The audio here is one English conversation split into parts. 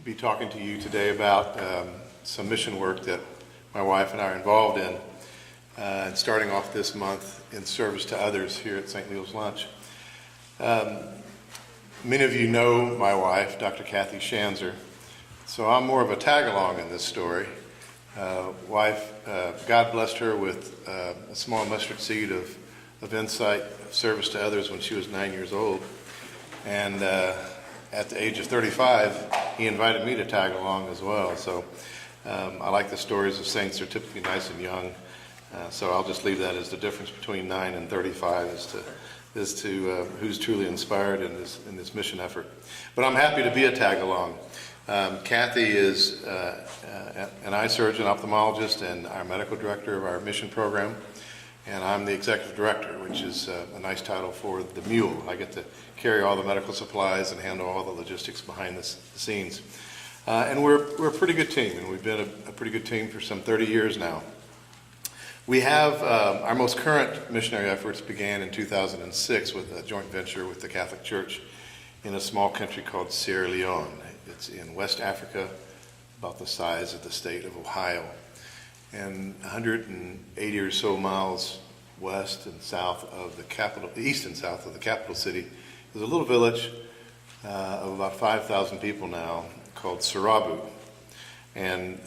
be talking to you today about some mission work that my wife and I are involved in, and starting off this month in service to others here at St. Leo's Lunch. Many of you know my wife, Dr. Kathy Schanzer, so I'm more of a tag-along in this story. God blessed her with a small mustard seed of insight, of service to others when she was 9 years old. And at the age of 35, he invited me to tag along as well. So I like the stories of saints. They're typically nice and young. So I'll just leave that as the difference between 9 and 35 as to who's truly inspired in this mission effort. But I'm happy to be a tag along. Kathy is an eye surgeon, ophthalmologist, and our medical director of our mission program. And I'm the executive director, which is a nice title for the mule. I get to carry all the medical supplies and handle all the logistics behind the scenes. And we're a pretty good team, and we've been a pretty good team for some 30 years now. We have our most current missionary efforts began in 2006 with a joint venture with the Catholic Church in a small country called Sierra Leone. It's in West Africa, about the size of the state of Ohio. And 180 or so miles west and south of the capital, east and south of the capital city, is a little village of about 5,000 people now called Sarabu. And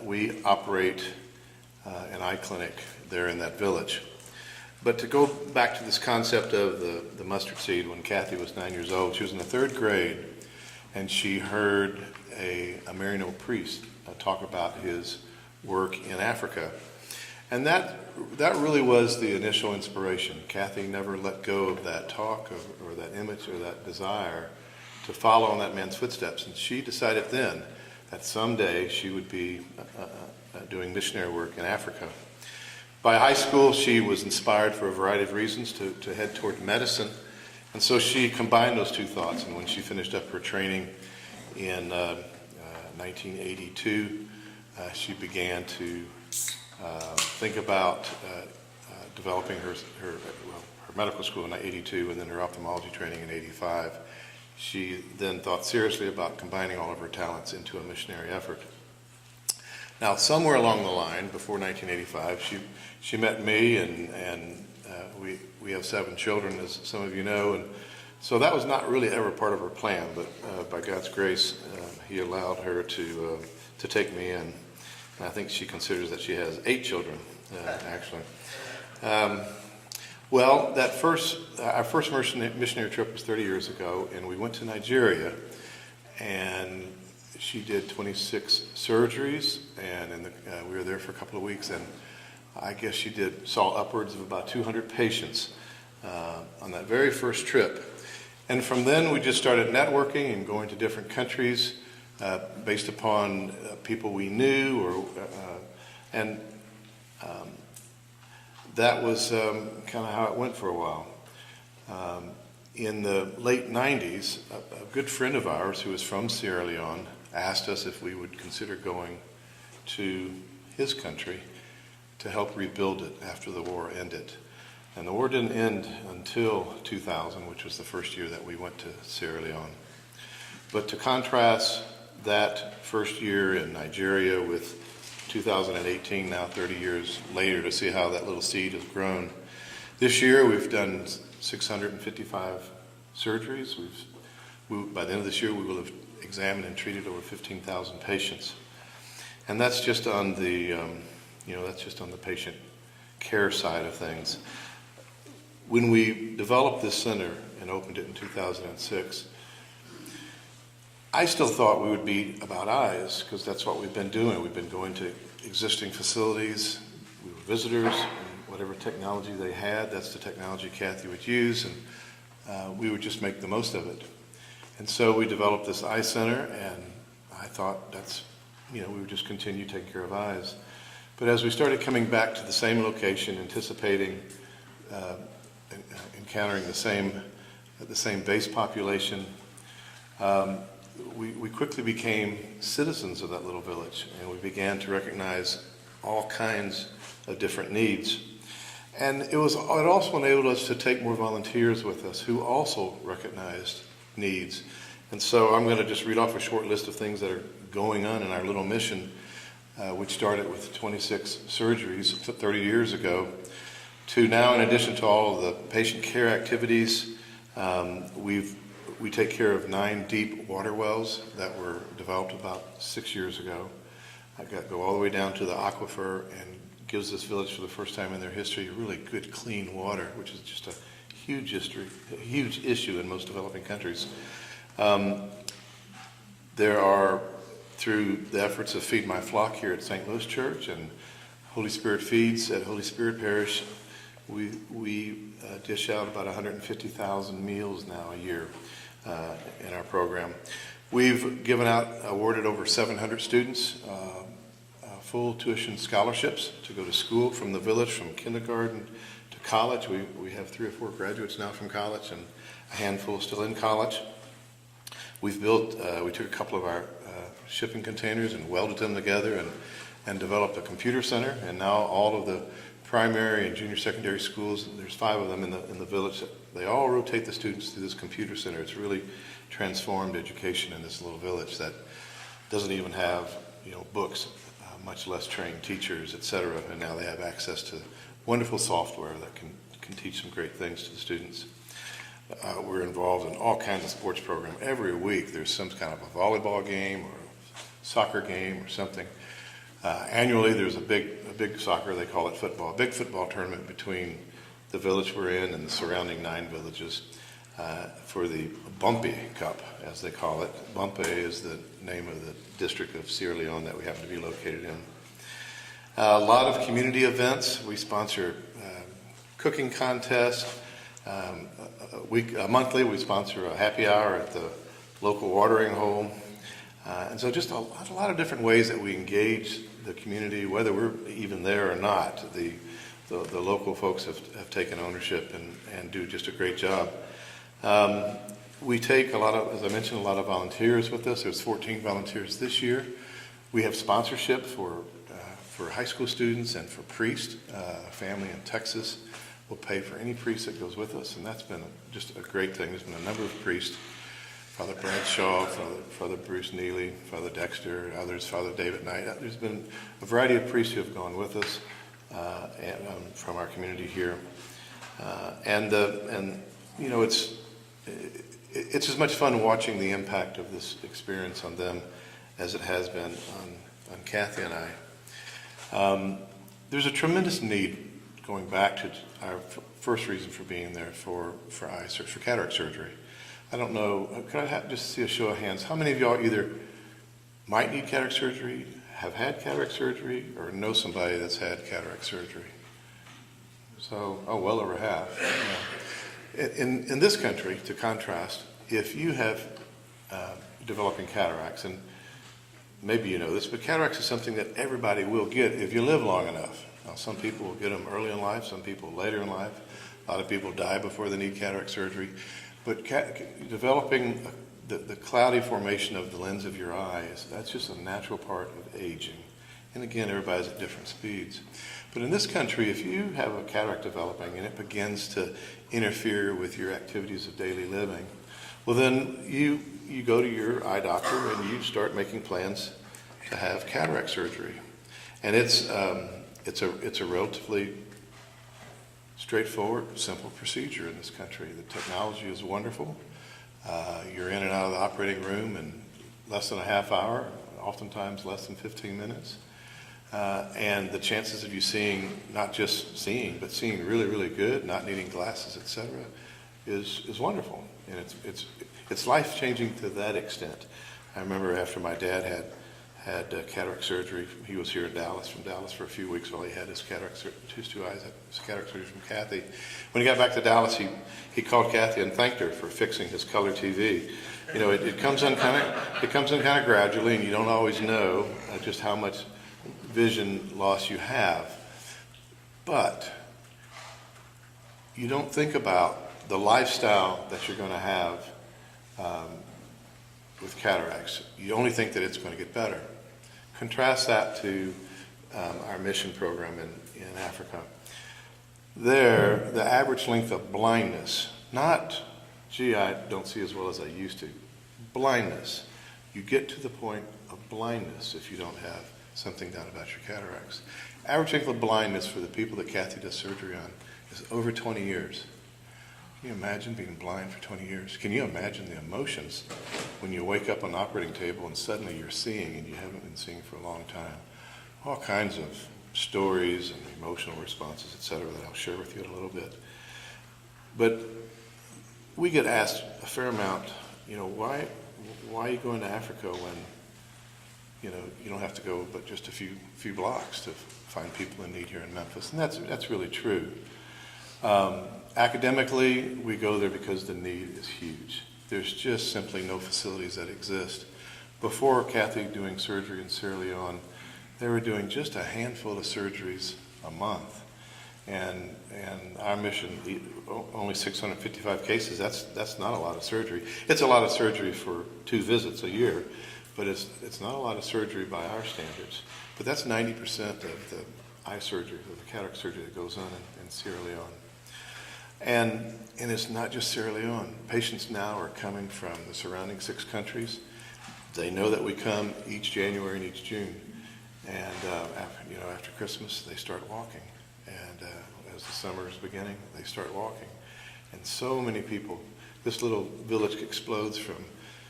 we operate an eye clinic there in that village. But to go back to this concept of the mustard seed, when Kathy was 9 years old, she was in the third grade, and she heard a Maryknoll priest talk about his work in Africa. And that really was the initial inspiration. Kathy never let go of that talk or that image or that desire to follow in that man's footsteps. And she decided then that someday she would be doing missionary work in Africa. By high school, she was inspired for a variety of reasons to head toward medicine. And so she combined those two thoughts. And when she finished up her training in 1982, she began to think about developing her medical school in 82 and then her ophthalmology training in 85. She then thought seriously about combining all of her talents into a missionary effort. Now, somewhere along the line, before 1985, she met me, and we have 7 children, as some of you know, and so that was not really ever part of her plan, but by God's grace, he allowed her to take me in. And I think she considers that she has 8 children, actually. Well, our first missionary trip was 30 years ago, and we went to Nigeria, and she did 26 surgeries, and we were there for a couple of weeks, and I guess she saw upwards of about 200 patients on that very first trip. And from then, we just started networking and going to different countries based upon people we knew, and that was kind of how it went for a while. In the late 90s, a good friend of ours who was from Sierra Leone asked us if we would consider going to his country to help rebuild it after the war ended. And the war didn't end until 2000, which was the first year that we went to Sierra Leone. But to contrast that first year in Nigeria with 2018, now 30 years later, to see how that little seed has grown. This year we've done 655 surgeries. By the end of this year we will have examined and treated over 15,000 patients. And that's just on the patient care side of things. When we developed this center and opened it in 2006, I still thought we would be about eyes, because that's what we've been doing. We've been going to existing facilities. We were visitors, and whatever technology they had, that's the technology Kathy would use, and we would just make the most of it. And so we developed this eye center, and I thought we would just continue taking care of eyes. But as we started coming back to the same location, anticipating encountering the same base population, we quickly became citizens of that little village, and we began to recognize all kinds of different needs. And it also enabled us to take more volunteers with us who also recognized needs. And so I'm going to just read off a short list of things that are going on in our little mission, which started with 26 surgeries 30 years ago, to now, in addition to all of the patient care activities, we take care of 9 deep water wells that were developed about 6 years ago. I go all the way down to the aquifer and gives this village for the first time in their history really good clean water, which is just a huge issue in most developing countries. There are, through the efforts of Feed My Flock here at St. Louis Church and Holy Spirit Feeds at Holy Spirit Parish, we dish out about 150,000 meals now a year in our program. We've awarded over 700 students full tuition scholarships to go to school from the village, from kindergarten to college. We have 3 or 4 graduates now from college and a handful still in college. We took a couple of our shipping containers and welded them together and developed a computer center. And now all of the primary and junior secondary schools, there's 5 of them in the village, they all rotate the students through this computer center. It's really transformed education in this little village that doesn't even have, books, much less trained teachers, etc. And now they have access to wonderful software that can teach some great things to the students. We're involved in all kinds of sports programs. Every week there's some kind of a volleyball game or a soccer game or something. Annually there's a big soccer, they call it football, a big football tournament between the village we're in and the surrounding 9 villages for the Bumpy Cup, as they call it. Bumpy is the name of the district of Sierra Leone that we happen to be located in. A lot of community events. We sponsor cooking contests. Monthly we sponsor a happy hour at the local watering hole. And so just a lot of different ways that we engage the community, whether we're even there or not. The local folks have taken ownership and do just a great job. We take as I mentioned, a lot of volunteers with us. There's 14 volunteers this year. We have sponsorship for high school students and for priests. A family in Texas will pay for any priest that goes with us, and that's been just a great thing. There's been a number of priests, Father Bradshaw, Father Bruce Neely, Father Dexter, others, Father David Knight. There's been a variety of priests who have gone with us from our community here. It's as much fun watching the impact of this experience on them as it has been on Kathy and I. There's a tremendous need, going back to our first reason for being there, for cataract surgery. I don't know, could I just see a show of hands? How many of y'all either might need cataract surgery, have had cataract surgery, or know somebody that's had cataract surgery? So, well over half. Yeah. In this country, to contrast, if you have developing cataracts, and maybe you know this, but cataracts is something that everybody will get if you live long enough. Now, some people will get them early in life, some people later in life. A lot of people die before they need cataract surgery. But developing the cloudy formation of the lens of your eyes, that's just a natural part of aging. And again, everybody's at different speeds. But in this country, if you have a cataract developing and it begins to interfere with your activities of daily living, well then you go to your eye doctor and you start making plans to have cataract surgery. And it's a relatively straightforward, simple procedure in this country. The technology is wonderful. You're in and out of the operating room in less than a half hour, oftentimes less than 15 minutes. And the chances of you not just seeing, but seeing really, really good, not needing glasses, etc., is wonderful. And it's life-changing to that extent. I remember after my dad had cataract surgery, he was here in Dallas, for a few weeks while he had his his 2 eyes, his cataract surgery from Kathy. When he got back to Dallas, he called Kathy and thanked her for fixing his color TV. You know, it comes in kind of gradually, and you don't always know just how much vision loss you have. But you don't think about the lifestyle that you're going to have with cataracts. You only think that it's going to get better. Contrast that to our mission program in Africa. There, the average length of blindness, not, gee, I don't see as well as I used to, blindness. You get to the point of blindness if you don't have something done about your cataracts. Average length of blindness for the people that Kathy does surgery on is over 20 years. Can you imagine being blind for 20 years? Can you imagine the emotions when you wake up on the operating table and suddenly you're seeing and you haven't been seeing for a long time? All kinds of stories and emotional responses, etc., that I'll share with you in a little bit. But we get asked a fair amount, why are you going to Africa when, you don't have to go but just a few blocks to find people in need here in Memphis? And that's really true. Academically, we go there because the need is huge. There's just simply no facilities that exist. Before Kathy doing surgery in Sierra Leone, they were doing just a handful of surgeries a month. And our mission, only 655 cases, that's not a lot of surgery. It's a lot of surgery for 2 visits a year, but it's not a lot of surgery by our standards. But that's 90% of the eye surgery, or the cataract surgery that goes on in Sierra Leone. And it's not just Sierra Leone. Patients now are coming from the surrounding 6 countries. They know that we come each January and each June. And after Christmas, they start walking. And as the summer is beginning, they start walking. And so many people, this little village explodes from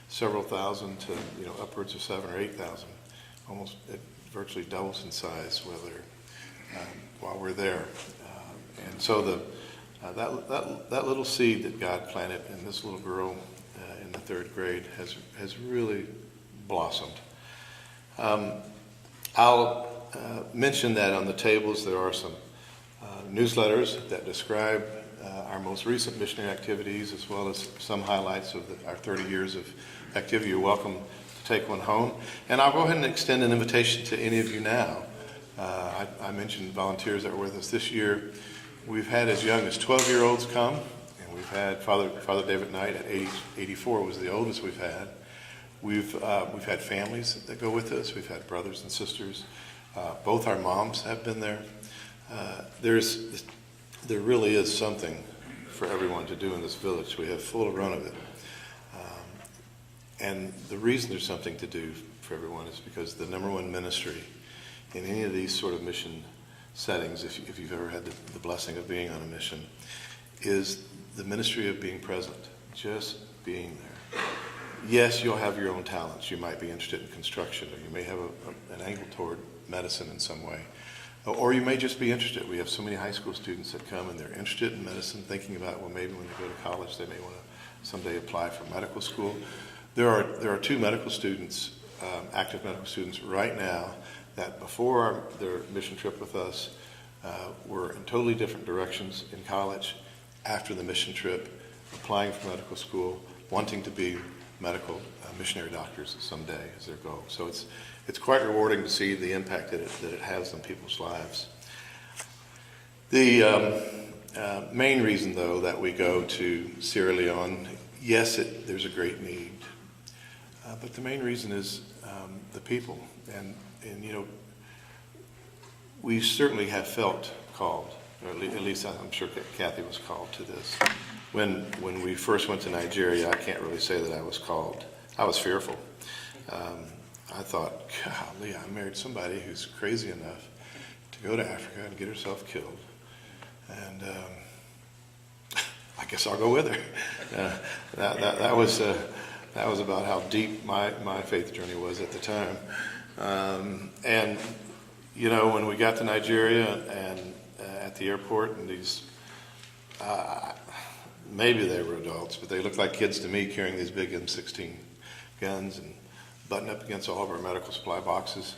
several thousand to upwards of 7,000 or 8,000. Almost, it virtually doubles in size while we're there. And so that little seed that God planted in this little girl in the 3rd grade has really blossomed. I'll mention that on the tables there are some newsletters that describe our most recent missionary activities, as well as some highlights of our 30 years of activity. You're welcome to take one home. And I'll go ahead and extend an invitation to any of you now. I mentioned volunteers that were with us this year. We've had as young as 12-year-olds come, and we've had Father David Knight at 84 was the oldest we've had. We've had families that go with us. We've had brothers and sisters. Both our moms have been there. There really is something for everyone to do in this village. We have full run of it. And the reason there's something to do for everyone is because the number one ministry in any of these sort of mission settings, if you've ever had the blessing of being on a mission, is the ministry of being present, just being there. Yes, you'll have your own talents. You might be interested in construction, or you may have an angle toward medicine in some way. Or you may just be interested. We have so many high school students that come and they're interested in medicine, thinking about, well, maybe when they go to college, they may want to someday apply for medical school. There are 2 medical students, active medical students right now, that before their mission trip with us were in totally different directions in college. After the mission trip, applying for medical school, wanting to be medical missionary doctors someday is their goal. So it's quite rewarding to see the impact that it has on people's lives. The main reason, though, that we go to Sierra Leone, yes, there's a great need, but the main reason is the people. And we certainly have felt called, or at least I'm sure Kathy was called to this. When we first went to Nigeria, I can't really say that I was called. I was fearful. I thought, golly, I married somebody who's crazy enough to go to Africa and get herself killed. And I guess I'll go with her. That was about how deep my faith journey was at the time. And when we got to Nigeria and at the airport, and these, maybe they were adults, but they looked like kids to me, carrying these big M16 guns and buttoned up against all of our medical supply boxes.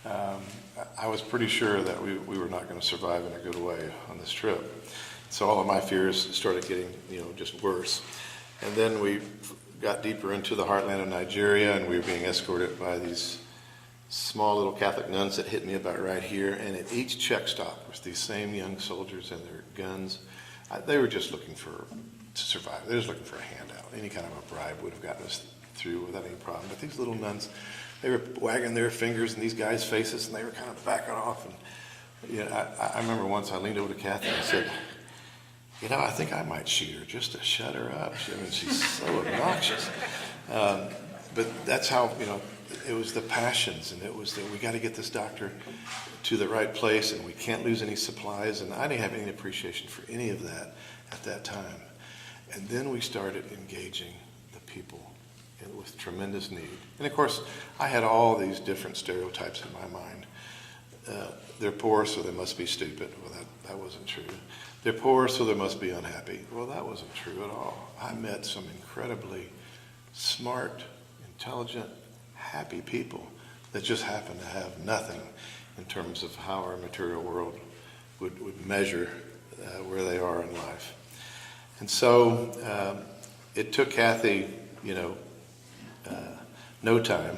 I was pretty sure that we were not going to survive in a good way on this trip. So all of my fears started getting, just worse. And then we got deeper into the heartland of Nigeria, and we were being escorted by these small little Catholic nuns that hit me about right here. And at each check stop was these same young soldiers and their guns. They were just looking to survive. They were just looking for a handout. Any kind of a bribe would have gotten us through without any problem. But these little nuns, they were wagging their fingers in these guys' faces, and they were kind of backing off. And I remember once I leaned over to Kathy and I said, I think I might shoot her just to shut her up. She's so obnoxious. but that's how, it was the passions, and it was that we got to get this doctor to the right place, and we can't lose any supplies, and I didn't have any appreciation for any of that at that time. And then we started engaging the people with tremendous need. And of course, I had all these different stereotypes in my mind. They're poor, so they must be stupid. Well, that wasn't true. They're poor, so they must be unhappy. Well, that wasn't true at all. I met some incredibly smart, intelligent, happy people that just happen to have nothing in terms of how our material world would measure where they are in life. And so it took Kathy, no time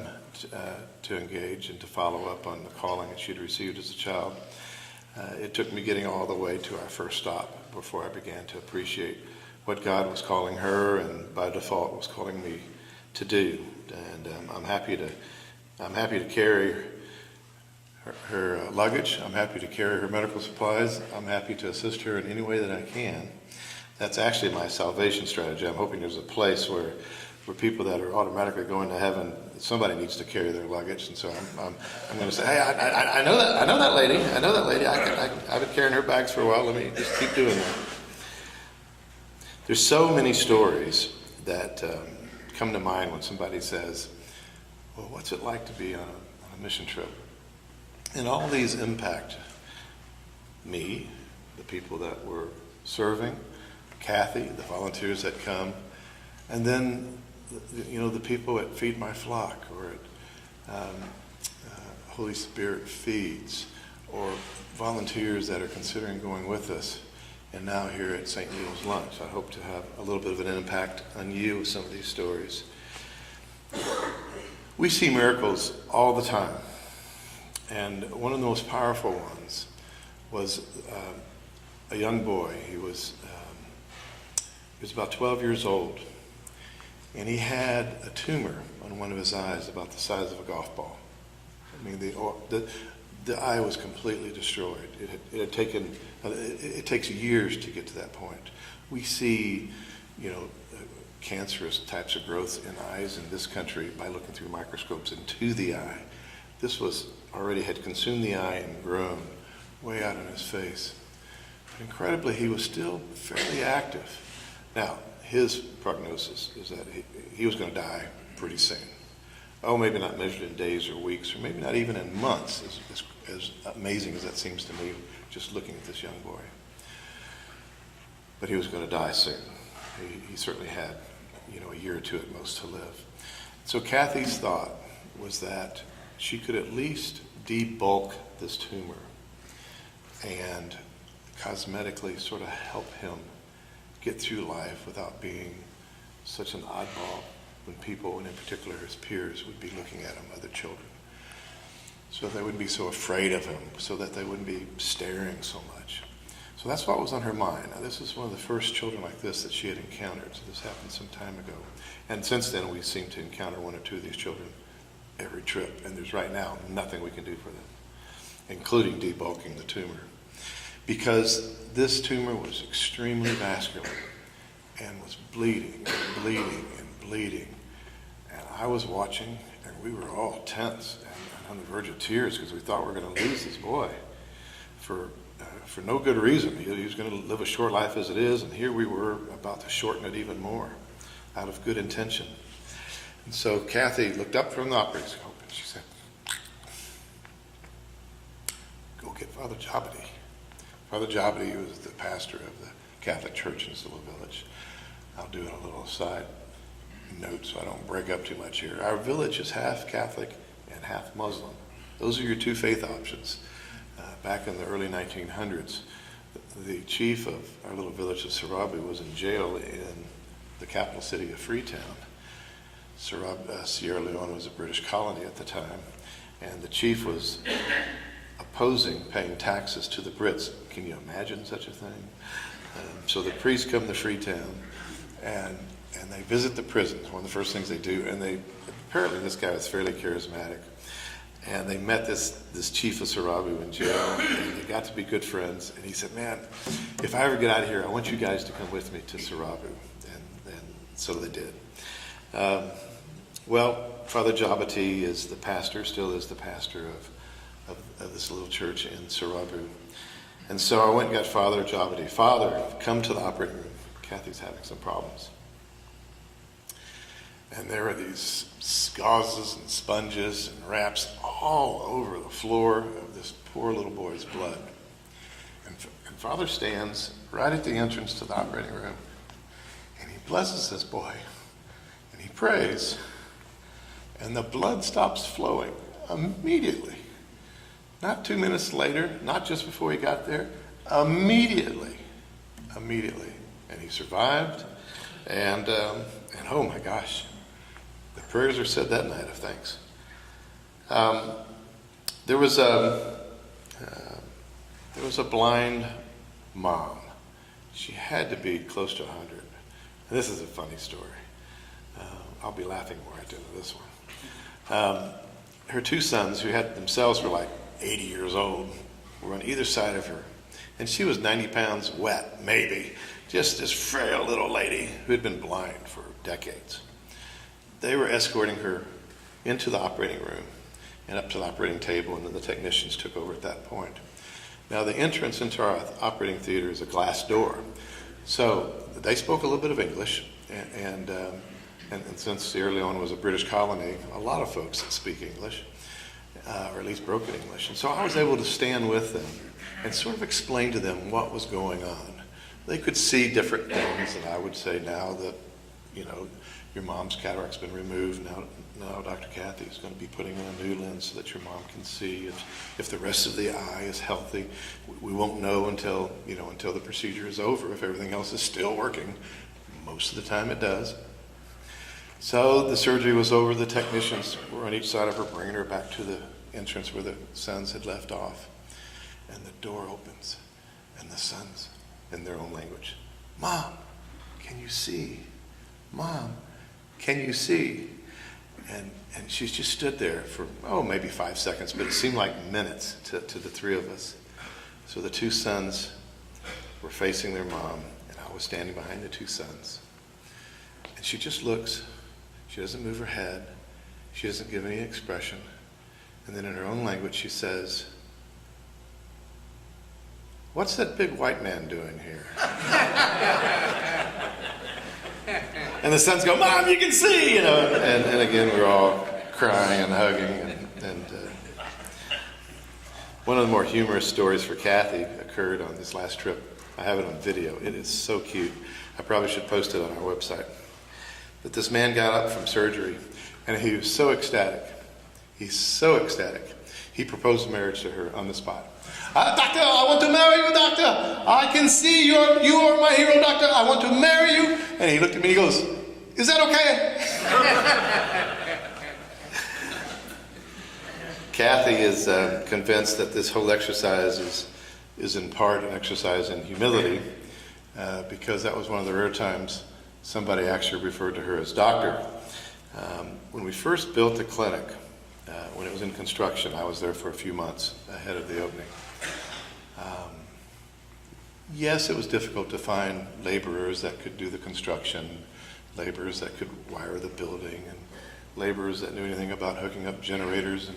to engage and to follow up on the calling that she'd received as a child. It took me getting all the way to our first stop before I began to appreciate what God was calling her, and by default was calling me to do. And I'm happy to carry her luggage. I'm happy to carry her medical supplies. I'm happy to assist her in any way that I can. That's actually my salvation strategy. I'm hoping there's a place where people that are automatically going to heaven, somebody needs to carry their luggage. And so I'm going to say, hey, I know that lady. I've been carrying her bags for a while. Let me just keep doing that. There's so many stories that come to mind when somebody says, well, what's it like to be on a mission trip? And all these impact me, the people that were serving, Kathy, the volunteers that come, and then the people at Feed My Flock, or at Holy Spirit Feeds, or volunteers that are considering going with us, and now here at St. Neo's Lunch. I hope to have a little bit of an impact on you with some of these stories. We see miracles all the time, and one of the most powerful ones was a young boy. He was about 12 years old, and he had a tumor on one of his eyes about the size of a golf ball. I mean, the eye was completely destroyed. It takes years to get to that point. We see, cancerous types of growth in eyes in this country by looking through microscopes into the eye. This had consumed the eye and grown way out in his face. But incredibly, he was still fairly active. Now, his prognosis is that he was going to die pretty soon. Oh, maybe not measured in days or weeks, or maybe not even in months, as amazing as that seems to me, just looking at this young boy. But he was going to die soon. He certainly had, a year or two at most to live. So Kathy's thought was that she could at least debulk this tumor and cosmetically sort of help him get through life without being such an oddball when people, and in particular his peers, would be looking at him, other children. So they wouldn't be so afraid of him, so that they wouldn't be staring so much. So that's what was on her mind. Now, this is one of the first children like this that she had encountered. So this happened some time ago. And since then, we seem to encounter one or two of these children every trip. And there's right now nothing we can do for them, including debulking the tumor. Because this tumor was extremely vascular and was bleeding and bleeding and bleeding. And I was watching, and we were all tense and on the verge of tears because we thought we were going to lose this boy for no good reason. He was going to live a short life as it is, and here we were about to shorten it even more out of good intention. And so Kathy looked up from the operating scope and she said, "Go get Father Jabadi." Father Jabadi was the pastor of the Catholic Church in this little village. I'll do a little aside note so I don't break up too much here. Our village is half Catholic and half Muslim. Those are your two faith options. Back in the early 1900s, the chief of our little village of Sarabi was in jail in the capital city of Freetown. Sierra Leone was a British colony at the time, and the chief was opposing paying taxes to the Brits. Can you imagine such a thing? So the priests come to Freetown, and they visit the prisons. One of the first things they do, and apparently this guy was fairly charismatic, and they met this chief of Sarabu in jail, and they got to be good friends. And he said, "Man, if I ever get out of here, I want you guys to come with me to Sarabu." And so they did. Well, Father Jabati is the pastor, still is the pastor of this little church in Sarabu. And so I went and got Father Jabati. Father, come to the operating room. Kathy's having some problems. And there are these gauzes and sponges and wraps all over the floor of this poor little boy's blood. And Father stands right at the entrance to the operating room, and he blesses this boy, and he prays, and the blood stops flowing immediately. Not 2 minutes later, not just before he got there, immediately. And he survived, and oh my gosh, the prayers are said that night of thanks. There was a blind mom. She had to be close to 100. And this is a funny story. I'll be laughing more at the end of this one. Her two sons, who had themselves were like 80 years old, were on either side of her. And she was 90 pounds wet, maybe. Just this frail little lady who had been blind for decades. They were escorting her into the operating room and up to the operating table, and then the technicians took over at that point. Now, the entrance into our operating theater is a glass door. So they spoke a little bit of English, and since Sierra Leone was a British colony, a lot of folks speak English, or at least broken English. And so I was able to stand with them and sort of explain to them what was going on. They could see different things, and I would say now that, your mom's cataract's been removed. Now Dr. Kathy is going to be putting in a new lens so that your mom can see. If the rest of the eye is healthy, we won't know until the procedure is over if everything else is still working. Most of the time it does. So the surgery was over. The technicians were on each side of her, bringing her back to the entrance where the sons had left off. And the door opens, and the sons, in their own language, "Mom, can you see? Mom, can you see?" And she just stood there for, maybe 5 seconds, but it seemed like minutes to the three of us. So the two sons were facing their mom, and I was standing behind the two sons. And she just looks. She doesn't move her head. She doesn't give any expression. And then in her own language, she says, "What's that big white man doing here?" And the sons go, "Mom, you can see," and again, we're all crying and hugging. And one of the more humorous stories for Kathy occurred on this last trip. I have it on video. It is so cute. I probably should post it on our website. But this man got up from surgery, and he was so ecstatic. He's so ecstatic. He proposed marriage to her on the spot. "Doctor, I want to marry you, doctor. I can see you are my hero, doctor. I want to marry you." And he looked at me and he goes, "Is that okay?" Kathy is convinced that this whole exercise is in part an exercise in humility, because that was one of the rare times somebody actually referred to her as doctor. When we first built the clinic, when it was in construction, I was there for a few months ahead of the opening. Yes, it was difficult to find laborers that could do the construction, laborers that could wire the building, and laborers that knew anything about hooking up generators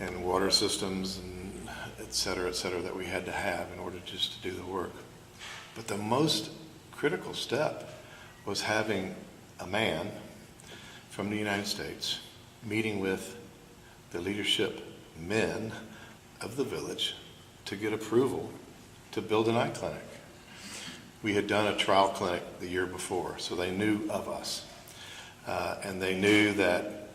and water systems, and et cetera, that we had to have in order just to do the work. But the most critical step was having a man from the United States meeting with the leadership men of the village to get approval to build an eye clinic. We had done a trial clinic the year before, so they knew of us. And they knew that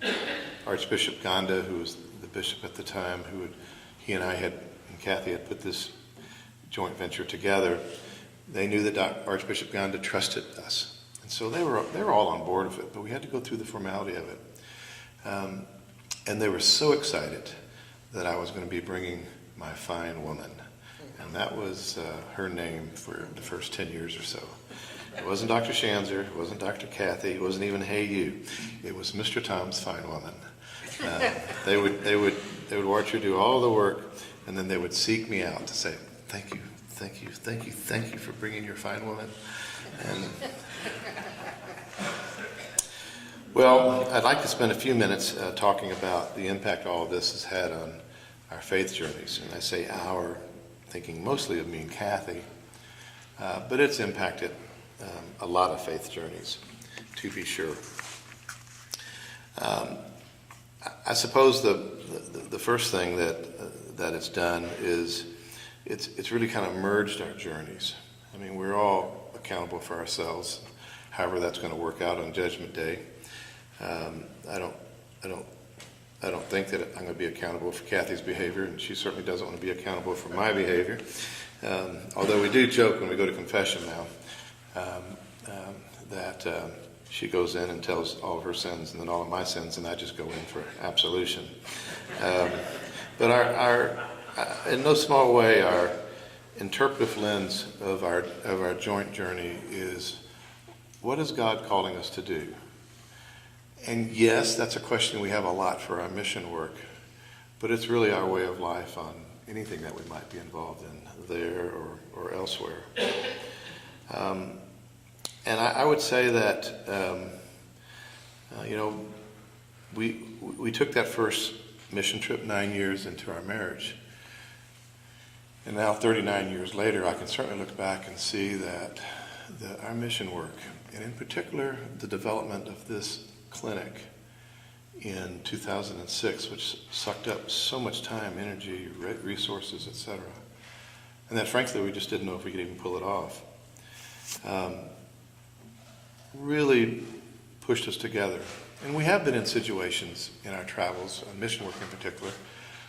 Archbishop Ganda, who was the bishop at the time, he and I and Kathy had put this joint venture together. They knew that Archbishop Ganda trusted us. And so they were all on board with it, but we had to go through the formality of it. And they were so excited that I was going to be bringing my fine woman. And that was her name for the first 10 years or so. It wasn't Dr. Shanzer, it wasn't Dr. Kathy, it wasn't even Hey You. It was Mr. Tom's fine woman. They would watch her do all the work, and then they would seek me out to say, thank you for bringing your fine woman. And Well, I'd like to spend a few minutes talking about the impact all of this has had on our faith journeys. And I say our, thinking mostly of me and Kathy, but it's impacted a lot of faith journeys, to be sure. I suppose the first thing that it's done is it's really kind of merged our journeys. I mean, we're all accountable for ourselves, however that's going to work out on Judgment Day. I don't think that I'm going to be accountable for Kathy's behavior, and she certainly doesn't want to be accountable for my behavior. Although we do joke when we go to confession now that she goes in and tells all of her sins and then all of my sins, and I just go in for absolution. But our in no small way, our interpretive lens of our joint journey is, what is God calling us to do? And yes, that's a question we have a lot for our mission work, but it's really our way of life on anything that we might be involved in there or elsewhere. And I would say that, we took that first mission trip 9 years into our marriage. And now 39 years later, I can certainly look back and see that our mission work, and in particular the development of this clinic in 2006, which sucked up so much time, energy, resources, etc., and that frankly we just didn't know if we could even pull it off, really pushed us together. And we have been in situations in our travels, on mission work in particular,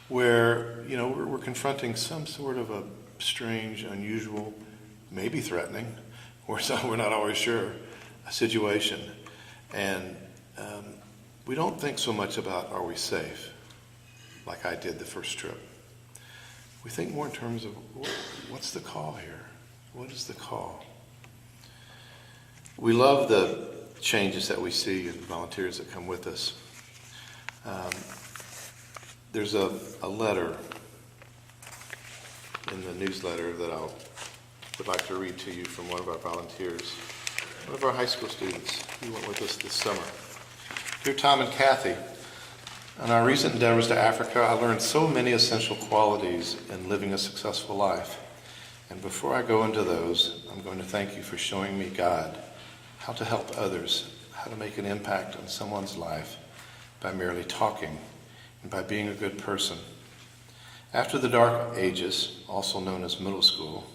where we're confronting some sort of a strange, unusual, maybe threatening, or we're not always sure, a situation. And we don't think so much about, are we safe, like I did the first trip. We think more in terms of, what's the call here? What is the call? We love the changes that we see in volunteers that come with us. There's a letter in the newsletter that I would like to read to you from one of our volunteers, one of our high school students who went with us this summer. Dear Tom and Kathy, on our recent endeavors to Africa, I learned so many essential qualities in living a successful life. And before I go into those, I'm going to thank you for showing me God, how to help others, how to make an impact on someone's life by merely talking and by being a good person. After the dark ages, also known as middle school,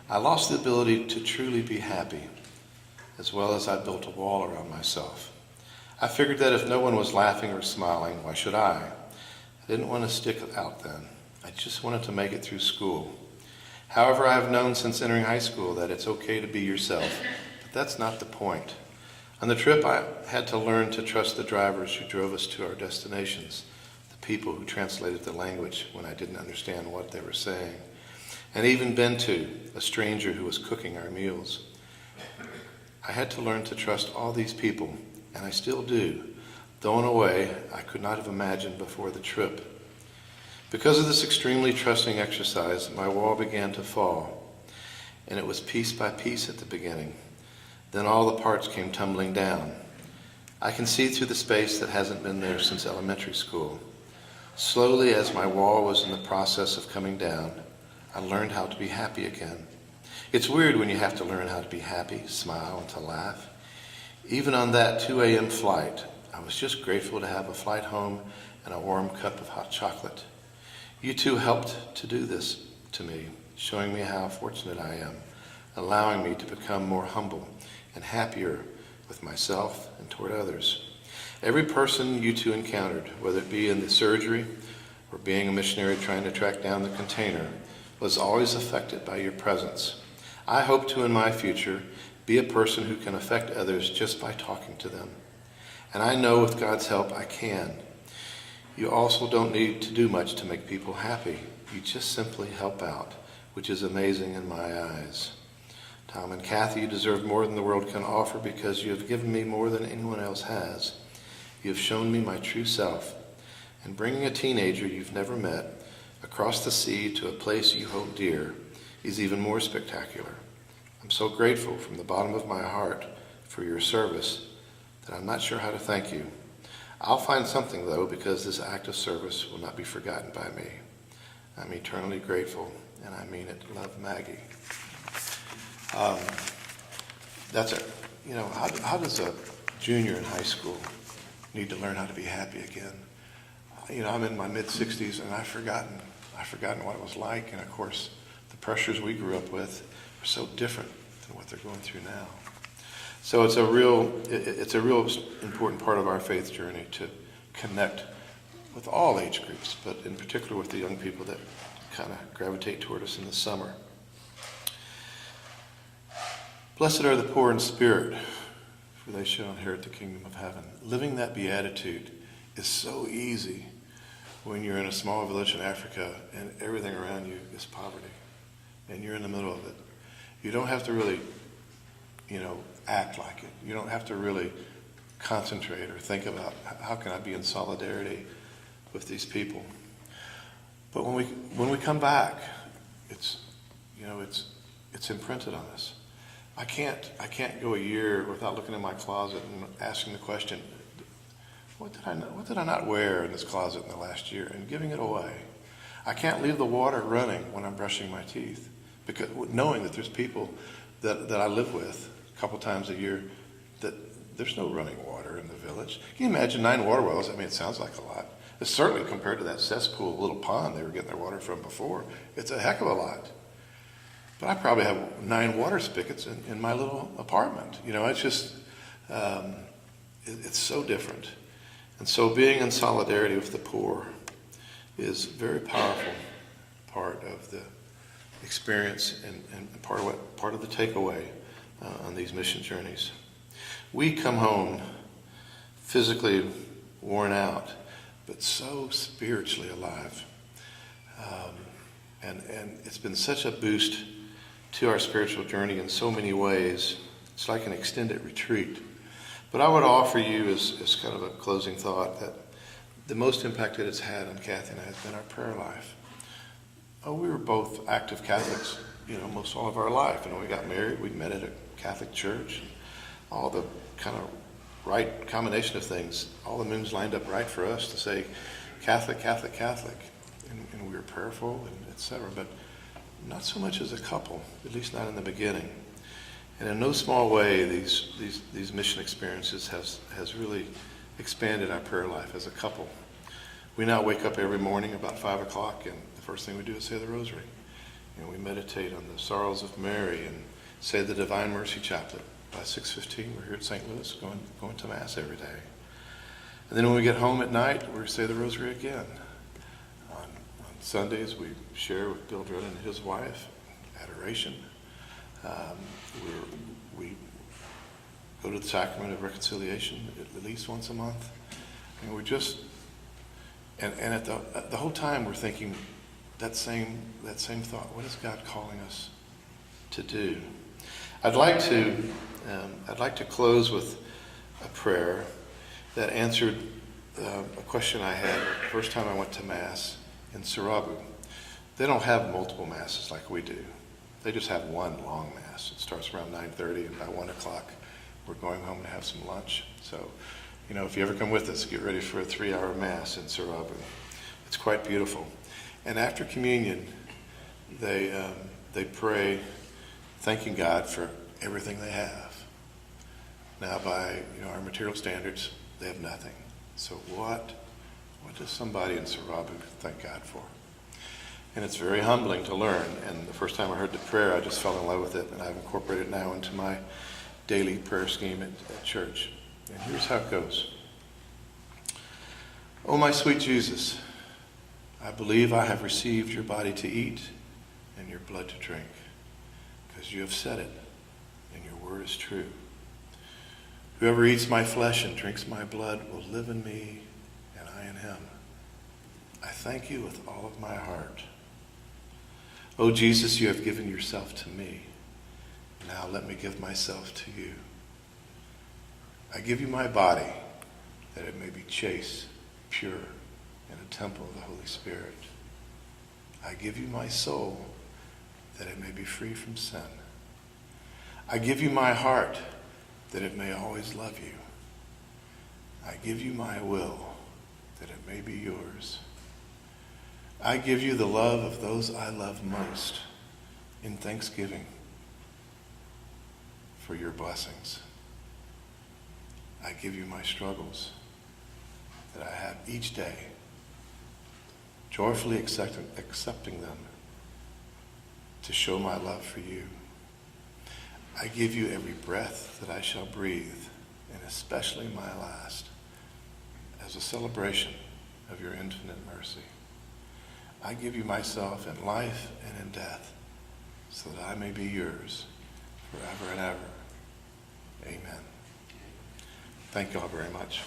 I lost the ability to truly be happy, as well as I built a wall around myself. I figured that if no one was laughing or smiling, why should I? I didn't want to stick out then. I just wanted to make it through school. However, I have known since entering high school that it's okay to be yourself, but that's not the point. On the trip, I had to learn to trust the drivers who drove us to our destinations, the people who translated the language when I didn't understand what they were saying, and even Bentu, a stranger who was cooking our meals. I had to learn to trust all these people, and I still do, though in a way I could not have imagined before the trip. Because of this extremely trusting exercise, my wall began to fall, and it was piece by piece at the beginning. Then all the parts came tumbling down. I can see through the space that hasn't been there since elementary school. Slowly, as my wall was in the process of coming down, I learned how to be happy again. It's weird when you have to learn how to be happy, smile, and to laugh. Even on that 2 a.m. flight, I was just grateful to have a flight home and a warm cup of hot chocolate. You two helped to do this to me, showing me how fortunate I am, allowing me to become more humble and happier with myself and toward others. Every person you two encountered, whether it be in the surgery or being a missionary trying to track down the container, was always affected by your presence. I hope to, in my future, be a person who can affect others just by talking to them. And I know with God's help I can. You also don't need to do much to make people happy. You just simply help out, which is amazing in my eyes. Tom and Kathy, you deserve more than the world can offer because you have given me more than anyone else has. You have shown me my true self. And bringing a teenager you've never met across the sea to a place you hold dear is even more spectacular. I'm so grateful from the bottom of my heart for your service that I'm not sure how to thank you. I'll find something, though, because this act of service will not be forgotten by me. I'm eternally grateful, and I mean it. Love, Maggie. That's it. You know, how does a junior in high school need to learn how to be happy again? You know, I'm in my mid-60s, and I've forgotten what it was like. And, of course, the pressures we grew up with are so different than what they're going through now. So it's a real important part of our faith journey to connect with all age groups, but in particular with the young people that kind of gravitate toward us in the summer. Blessed are the poor in spirit, for they shall inherit the kingdom of heaven. Living that beatitude is so easy when you're in a small village in Africa and everything around you is poverty, and you're in the middle of it. You don't have to really, act like it. You don't have to really concentrate or think about how can I be in solidarity with these people. But when we come back, it's imprinted on us. I can't go a year without looking in my closet and asking the question, what did I not wear in this closet in the last year, and giving it away. I can't leave the water running when I'm brushing my teeth, because knowing that there's people that I live with a couple times a year that there's no running water in the village. Can you imagine 9 water wells? I mean, it sounds like a lot. It's certainly compared to that cesspool, little pond they were getting their water from before. It's a heck of a lot. But I probably have 9 water spigots in my little apartment. It's just, it's so different. And so being in solidarity with the poor is a very powerful part of the experience and part of the takeaway on these mission journeys. We come home physically worn out, but so spiritually alive. And it's been such a boost to our spiritual journey in so many ways. It's like an extended retreat. But I would offer you as kind of a closing thought that the most impact that it's had on Kathy and I has been our prayer life. We were both active Catholics, most all of our life. And when we got married, we met at a Catholic church. All the kind of right combination of things, all the moons lined up right for us to say Catholic, Catholic, Catholic. And we were prayerful, and et cetera. But not so much as a couple, at least not in the beginning. And in no small way, these mission experiences has really expanded our prayer life as a couple. We now wake up every morning about 5 o'clock, and the first thing we do is say the Rosary. We meditate on the sorrows of Mary and say the Divine Mercy Chaplet. By 6:15, we're here at St. Louis going to Mass every day. And then when we get home at night, we say the Rosary again. On Sundays, we share with Bill Drennan and his wife adoration. We go to the Sacrament of Reconciliation at least once a month. And we're just, and at the whole time we're thinking that same thought. What is God calling us to do? I'd like to close with a prayer that answered a question I had the first time I went to Mass in Sarabu. They don't have multiple Masses like we do. They just have one long Mass. It starts around 9:30, and by 1 o'clock, we're going home to have some lunch. So, if you ever come with us, get ready for a 3-hour Mass in Sarabu. It's quite beautiful. And after communion, they pray, thanking God for everything they have. Now, by our material standards, they have nothing. So what does somebody in Sarabu thank God for? And it's very humbling to learn. And the first time I heard the prayer, I just fell in love with it, and I've incorporated it now into my daily prayer scheme at church. And here's how it goes. Oh, my sweet Jesus, I believe I have received your body to eat and your blood to drink, because you have said it, and your word is true. Whoever eats my flesh and drinks my blood will live in me, and I in him. I thank you with all of my heart. Oh, Jesus, you have given yourself to me. Now let me give myself to you. I give you my body, that it may be chaste, pure, and a temple of the Holy Spirit. I give you my soul, that it may be free from sin. I give you my heart, that it may always love you. I give you my will, that it may be yours. I give you the love of those I love most in thanksgiving for your blessings. I give you my struggles that I have each day, joyfully accepting them to show my love for you. I give you every breath that I shall breathe, and especially my last, as a celebration of your infinite mercy. I give you myself in life and in death, so that I may be yours forever and ever. Amen. Thank you all very much.